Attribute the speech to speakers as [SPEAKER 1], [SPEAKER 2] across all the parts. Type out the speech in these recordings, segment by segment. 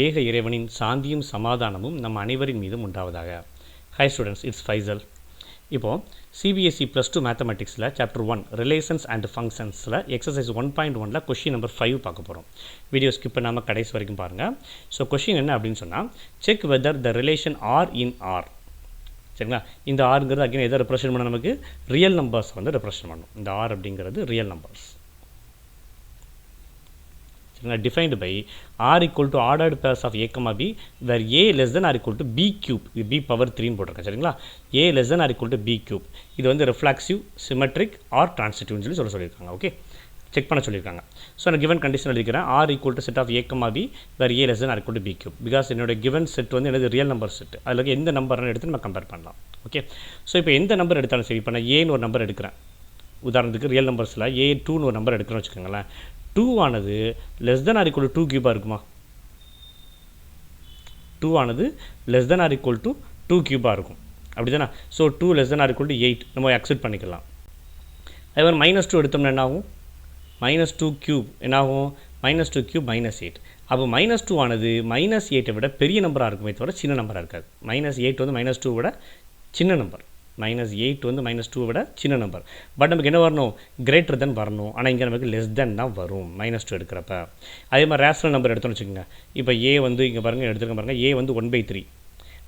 [SPEAKER 1] ஏக இறைவனின் சாந்தியும் சமாதானமும் நம் அனைவரின் மீதும் உண்டாவதாக. Hi students, it's Faisal. இப்போது CBSE +2 மேத்தமெட்டிக்ஸில் சாப்டர் 1 ரிலேஷன்ஸ் அண்ட் ஃபங்க்ஷன்ஸில் எக்ஸசைஸ் 1.1ல் கொஷின் நம்பர் 5 பார்க்க போகிறோம். வீடியோ ஸ்கிப் பண்ணாமல் கடைசி வரைக்கும் பாருங்கள். ஸோ கொஷின் என்ன அப்படின்னு சொன்னால், check whether the relation R in R. சரிங்களா? இந்த ஆறுங்கிறது அகைன் எதை ரெப்ரசன்ட் பண்ண, நமக்கு ரியல் நம்பர்ஸ் வந்து ரெப்ரசன்ட் பண்ணும். இந்த ஆர் அப்படிங்கிறது real numbers. defined by r equal to ordered pairs of a comma b where a less than or equal to b cube, b power 3 ன்னு போட்டிருக்கேன். சரிங்களா? a less than or equal to b cube. இது வந்து reflexive, symmetric or transitive ன்னு சொல்லியிருக்காங்க. Okay, check பண்ண சொல்லியிருக்காங்க. So நான் கிவன் கண்டிஷன் எழுதிக்கிறேன். r equal to set of a comma b where a less than or equal to b cube. Because என்னோட given set வந்து என்னது ரியல் நம்பர் செட். அதில் எந்த நம்பர்னு எடுத்து நம்ம கம்பேர் பண்ணலாம். ஓகே, ஸோ இப்போ எந்த நம்பர் எடுத்தாலும் சரி, இப்போ நான் ஏன்னு ஒரு நம்பர் எடுக்கிறேன். உதாரணத்துக்கு ரியல் நம்பர்ஸில் a2ன்னு ஒரு நம்பர் எடுக்கிறோன்னு வச்சுக்கோங்களேன். 2 ஆனது less than or equal to 2 கியூபாக இருக்குமா? 2 ஆனது less than or equal to 2 கியூபாக இருக்கும். அப்படி தானே? So 2 less than or equal to 8 நம்ம அக்செப்ட் பண்ணிக்கலாம். அதே மாதிரி -2 எடுத்தோம்னா என்ன ஆகும்? -2 கியூப் என்ன ஆகும்? -2 கியூப் -8. அப்போ -2 ஆனது -8 விட பெரிய நம்பராக இருக்குமே தவிர சின்ன நம்பராக இருக்காது. -8 வந்து -2 விட சின்ன நம்பர். -8 வந்து -2 விட சின்ன நம்பர். பட் நமக்கு என்ன வரணும்? கிரேட்டர் தென் வரணும். ஆனால் இங்கே நமக்கு லெஸ் தென் தான் வரும் -2 எடுக்கிறப்ப. அதே மாதிரி ரேஷனல் நம்பர் எடுத்தோன்னு வச்சுக்கோங்க. இப்போ ஏ வந்து இங்கே பாருங்கள், எடுத்துக்க பாருங்கள், ஏ வந்து 1/3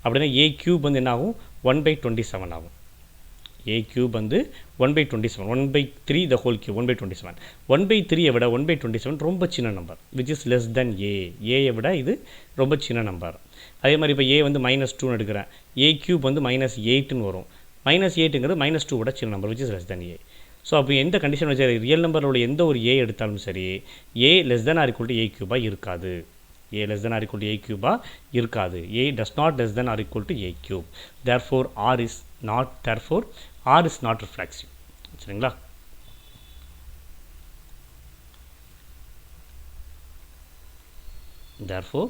[SPEAKER 1] அப்படின்னா ஏ கியூப் வந்து என்ன ஆகும்? 1/27 ஆகும். ஏ கியூப் வந்து 1/27, 1/3 த ஹோல் கியூப் 1/27. 1/3 விட 1/27 ரொம்ப சின்ன number, which is less than ஏயை விட இது ரொம்ப சின்ன நம்பர். அதே மாதிரி இப்போ ஏ வந்து -2ன்னு எடுக்கிறேன். ஏ கியூப் வந்து -8ன்னு வரும். -8ங்கிறது -2 விட சின்ன number, which is less then A. So அப்போ எந்த கண்டிஷன் வச்சு ரியல் நம்பரோட எந்த ஒரு ஏ எடுத்தாலும் சரி, a less than or equal to a கியூபாக இருக்காது. A less than or equal to a கியூபாக இருக்காது. A does not less than or equal to a cube. Therefore R is not reflexive. சரிங்களா? Therefore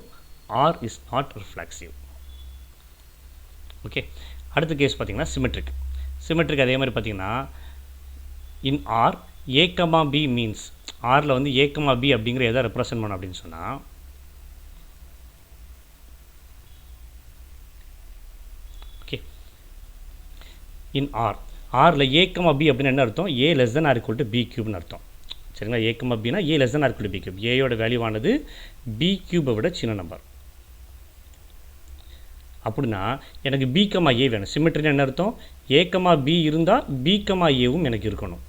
[SPEAKER 1] R is not reflexive. Okay, அடுத்த case பார்த்தீங்கன்னா symmetric. அதே மாதிரி பார்த்தீங்கன்னா in R a comma b means, ஆரில் வந்து ஏ கமா பி அப்படிங்கிற எதை ரெப்ரசன்ட் பண்ண அப்படின்னு சொன்னால், ஓகே, இன் ஆரில் ஏ கமா பி அப்படின்னு என்ன அர்த்தம்? A less than or equal to b கியூப்னு அர்த்தம். சரிங்களா? ஏ கமா பினா a less than or equal to b cube. ஏயோட வேல்யூவானது பி கியூபை விட சின்ன நம்பர். அப்படின்னா எனக்கு பி கமா ஏ வேணும். சிமெட்ரின்னு என்ன அர்த்தம்? ஏ கமா பி இருந்தால் பி கமா ஏவும் எனக்கு இருக்கணும்.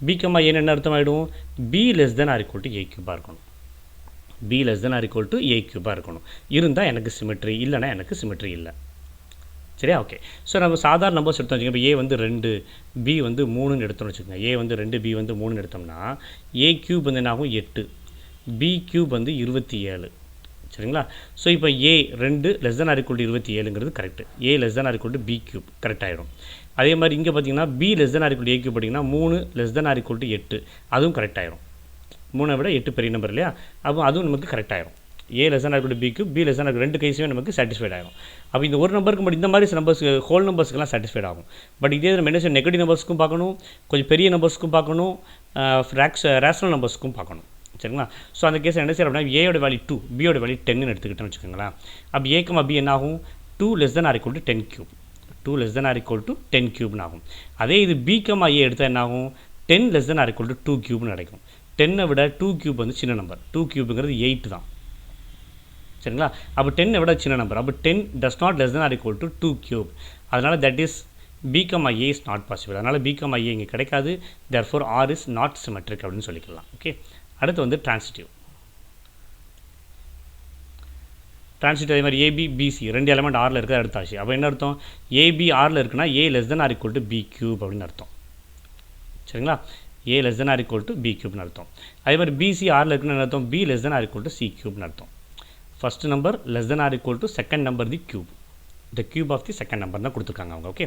[SPEAKER 1] பி கமா ஏன்னு என்ன அர்த்தம் ஆகிடும்? B less than or equal to a கியூபாக இருக்கணும். B less than or equal to a கியூபாக இருக்கணும். இருந்தால் எனக்கு சிமெட்ரி, இல்லைனா எனக்கு சிமெட்ரி இல்லை. சரியா? ஓகே, ஸோ நம்ம சாதாரண நம்பர்ஸ் எடுத்தோம் வச்சுக்கோங்க. இப்போ ஏ வந்து 2, பி வந்து 3ன்னு எடுத்தோம்னு வச்சுக்கோங்க. ஏ வந்து 2, பி வந்து 3ன்னு எடுத்தோம்னா ஏ கியூப் வந்து என்ன ஆகும்? 8, பி கியூப் வந்து 27. சரிங்களா? ஸோ இப்போ a 2 less than or equal to 27ங்கிறது correct. A less than or equal to b cube correct ஆகிடும். அதே மாதிரி இங்கே பார்த்தீங்கன்னா b less than or equal to a cube பார்த்தீங்கன்னா 3 less than or equal to 8, அதுவும் கரெக்ட் ஆகிடும். 3 விட 8 பெரிய நம்பர் இல்லையா? அப்போ அதுவும் நமக்கு கரெக்ட் ஆகிடும். A less than or equal to b cube, b less than or ரெண்டு கேஸுமே நமக்கு சாட்டிஸ்ஃபைட் ஆகும். அப்போ இந்த ஒரு நம்பருக்கு மட்டும் இந்த மாதிரி நம்பர்ஸ் ஹோல் நம்பர்ஸ்க்கெல்லாம் சாட்டிஸ்ஃபைட் ஆகும். பட் இதே நம்ம என்ன செய்யணும்? நெகட்டிவ் நம்பர்ஸ்க்கும் பார்க்கணும், கொஞ்சம் பெரிய நம்பர்ஸ்க்கும் பார்க்கணும், ரேஷனல் நம்பர்ஸ்க்கும் பார்க்கணும். சரிங்களா? ஸோ அந்த கேஸ் என்ன செய்யணும் அப்படின்னா, ஏயோட வேல்யூ 2, பியோட வேல்யூ 10ன்னு எடுத்துக்கிட்டோன்னு வச்சுக்கோங்களேன். அப்போ ஏ கமா பி என்ன ஆகும்? 2 less than or equal to 10 cube. 2 less than or equal to 10 கியூப்னு ஆகும். அதே இது பி கமா ஏ எடுத்தால் என்ன ஆகும்? 10 less than or equal to 2 கியூப்னு கிடைக்கும். 10ஐ விட 2 கியூப் வந்து சின்ன நம்பர். 2 கியூபுங்கிறது 8 தான். சரிங்களா? அப்போ 10ஐ விட சின்ன நம்பர். அப்போ 10 does not less than or equal to 2 cube. அதனால் that is b comma a is not possible. அதனால் பி கமா ஏ இங்கே கிடைக்காது. Therefore R is not symmetric அப்படின்னு சொல்லிக்கலாம். ஓகே, அடுத்து வந்து டிரான்சிட்டிவ். அதே மாதிரி ஏபி பிசி 2 எலமெண்ட் ஆரில் இருக்கிறது எடுத்தாச்சு. அப்போ என்ன அர்த்தம்? ஏபி ஆரில் இருக்குன்னா a less than or equal to b cube அப்படின்னு அர்த்தம். சரிங்களா? A less than or equal to b கியூப்னு அர்த்தம். அதே மாதிரி பிசி ஆரில் இருக்குன்னு அர்த்தம்? B less than or equal to c கியூப்னு அர்த்தம். First number less than or equal to second number the cube. The cube of the second number தான் கொடுத்துருக்காங்க அவங்க. ஓகே,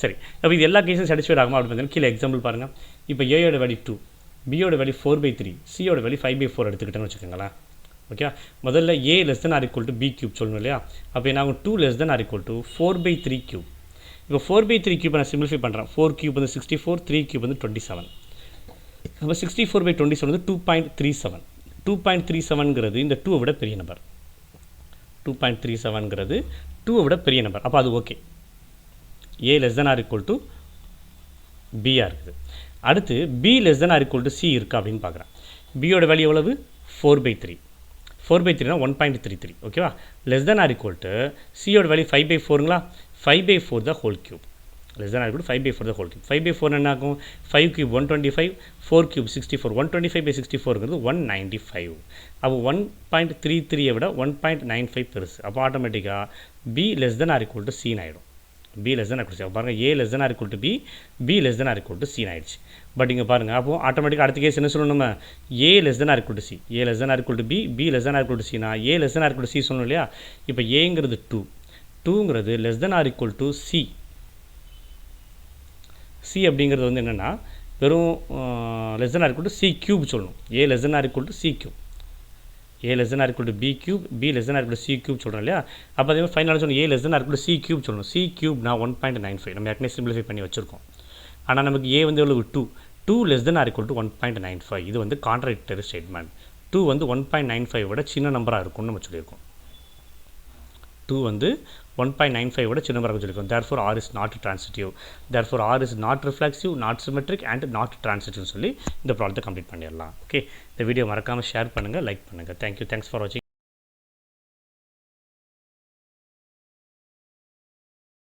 [SPEAKER 1] சரி. அப்போ இது எல்லா கேஸும் சாட்டிஸ்ஃபைட் ஆகுமா அப்படின்னு பார்த்தீங்கன்னா கீழே எக்ஸாம்பிள் பாருங்கள். இப்போ ஏயோட வேல்யூ 2, பியோட வேல்யூ 4/3, சியோட வேல்யூ 5/4 எடுத்துக்கிட்டேன்னு வச்சுக்கோங்களேன். ஓகே, முதல்ல a less than or equal to b cube சொல்லணும் இல்லையா? அப்போ என்ன ஆகும்? 2 less than or equal to 4/3 cube. இப்போ 4/3 கியூப் நான் சிம்பிளிஃபை பண்ணுறேன். 4 கியூப் வந்து 64, 3 கியூப் வந்து 27. அப்போ 64/27 வந்து 2.37. 2.37ங்கிறது இந்த 2 விட பெரிய நம்பர். 2.37ங்கிறது 2 விட பெரிய நம்பர், அப்போ அது okay. a less than or equal to b இருக்குது. அடுத்து b less than or equal to c இருக்கா அப்படின்னு பார்க்குறேன். b யோட வேல்யூ எவ்வளவு? 4/3. 4/3னா 1.33, ஓகேவா? less than or equal to c யோட value 5/4ங்களா? 5/4 the whole cube. less than or equal to 5/4 the whole cube. 5/4 என்ன ஆகும்? 5 cube 125, 4 cube 64. 125/64ங்கிறது 195. அப்போ 1.33 விட 1.95 பெருசு. அப்போ ஆட்டோமேட்டிக்காக b less than or equal to c ஆகிடும். b less than or equal to c. பாருங்கள், a less than or equal to b, b less than or equal to c ஆகிடுச்சு. பட் இங்கே பாருங்கள், அப்போது ஆட்டோமேட்டிக்காக அடுத்த கேஸ் என்ன சொல்லணும்? நம்ம a less than or equal to c, a less than or equal to b, b less than or equal to c. நான் a less than or equal to c சொல்லணும் இல்லையா? இப்போ aங்கிறது 2, 2ங்கிறது less than or equal to c. c அப்படிங்கிறது வந்து என்னென்னா வெறும் less than or equal to c cube சொல்லணும். a less than or equal to c cube, a less than or equal to b cube, b less than or equal to c cube சொல்கிறோம் இல்லையா? அப்போ அதே மாதிரி ஃபைனலாக சொல்லணும் a less than or equal to c cube சொல்லணும். c cube நான் 1.95 நம்ம ஏற்கனவே சிம்பிளிஃபை பண்ணி வச்சுருக்கோம். ஆனால் நமக்கு a வந்து எவ்வளவு? 2, 2 less than or equal to 1.95. இது வந்து கான்ட்ராடிக்டரி ஸ்டேட்மெண்ட். 2 வந்து 1.95 விட சின்ன நம்பராக இருக்கும்னு நம்ம சொல்லியிருக்கோம். 2 வந்து 1.95 விட சின்ன நம்பராக சொல்லியிருக்கோம். therefore r is not transitive, therefore r is not reflexive, not symmetric and not transitive சொல்லி இந்த ப்ராப்ளத்தை கம்ப்ளீட் பண்ணிடலாம். ஓகே, இந்த வீடியோ மறக்காமல் ஷேர் பண்ணுங்கள், லைக் பண்ணுங்கள். தேங்க்யூ, தேங்க்ஸ் ஃபார் வாட்சிங்.